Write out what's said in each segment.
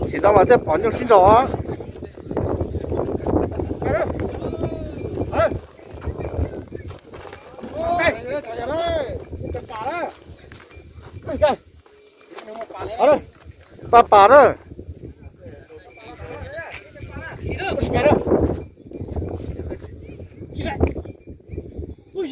现在嘛在帮你寻找啊。把的，不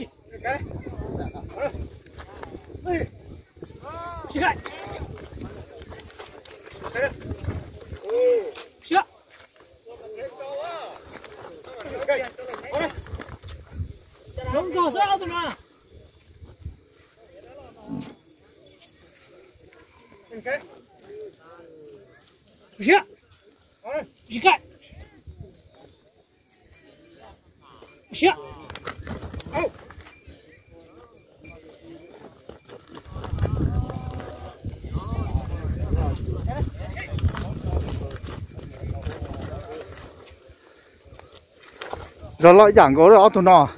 行，你看，不行，哦，让老养狗的奥特纳。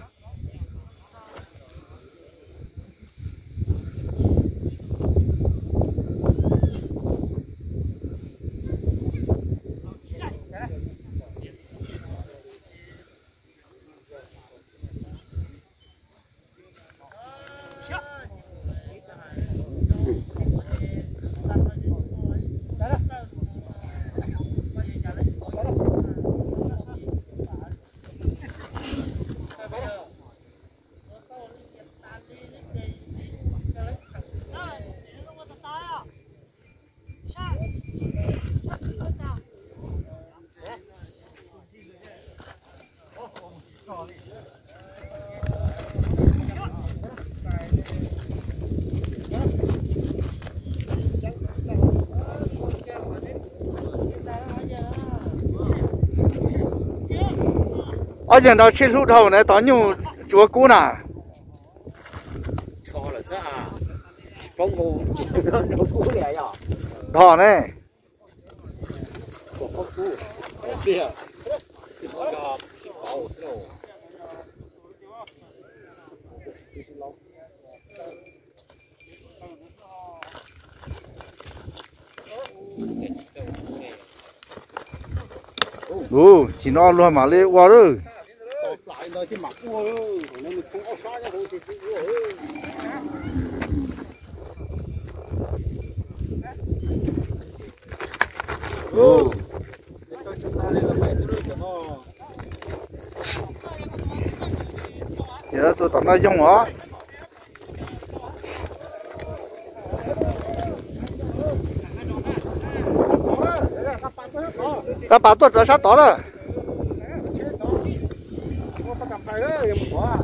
而且到吃头头呢，当牛做锅呢。错了是啊，帮我做锅了呀。好呢。做锅，对呀。这个包是喽。哦，今朝乱马的挖了。来到去马锅喽，那么从二三年后就做哦。哦，现在都到那用啊。他把多少啥到了？我不敢拍了，也不错啊。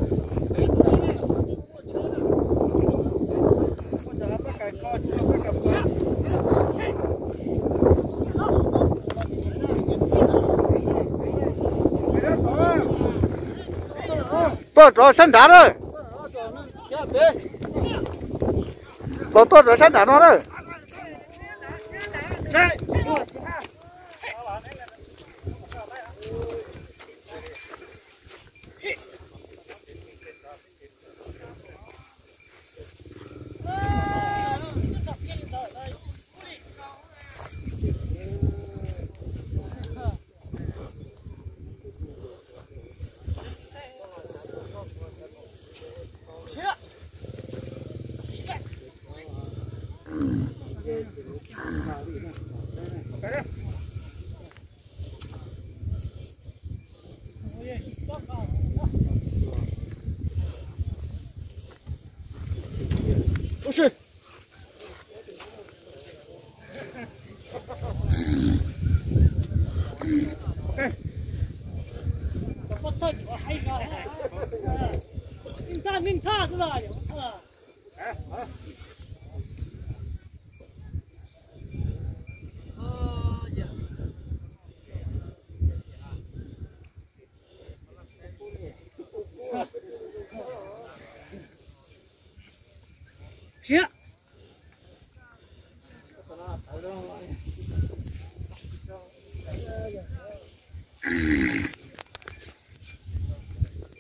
多少山楂了？老多少山楂了？不是。minta tu lah. Siap.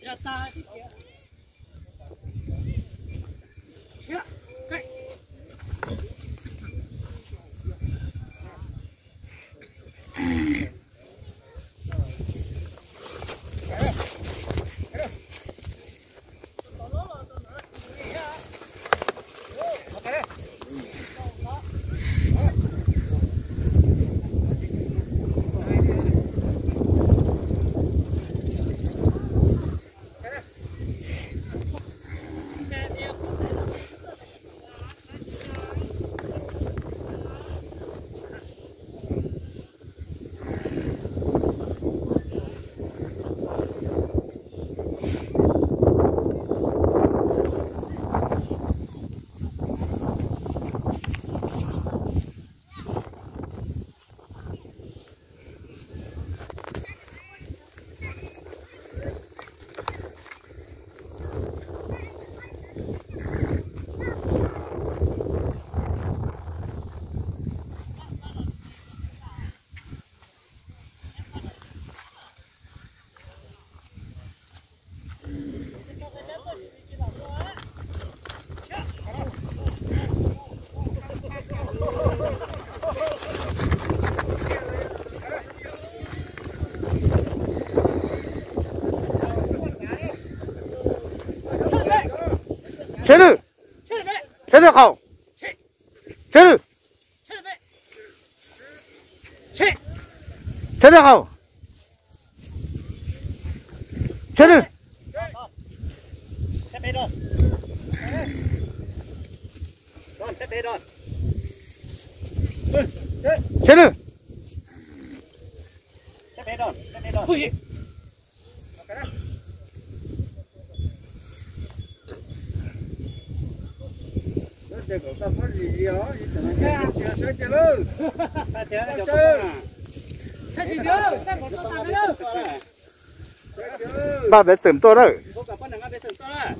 Ya 切了，切了没？切了好，切，切了，切了没？切，切了好，切了，Xếp hết rồi. Rồi, xếp hết rồi. 切了， Xếp hết rồi, xếp hết rồi. 不许。 Thế là cho con Sao chị nhớ? Sao có sao tao nữa? ba bé sớm to đấy. Có cả con đừng ăn bê sừng to đấy.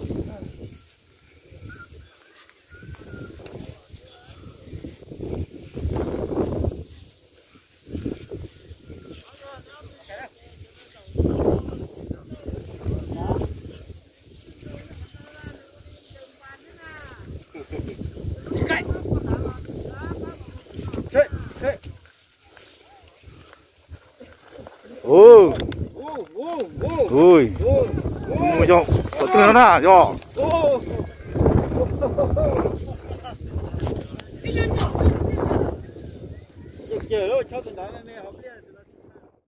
Ôi, ôi, ôi cho, có tiếng nó nà cho. Kìa đâu cho tụi nó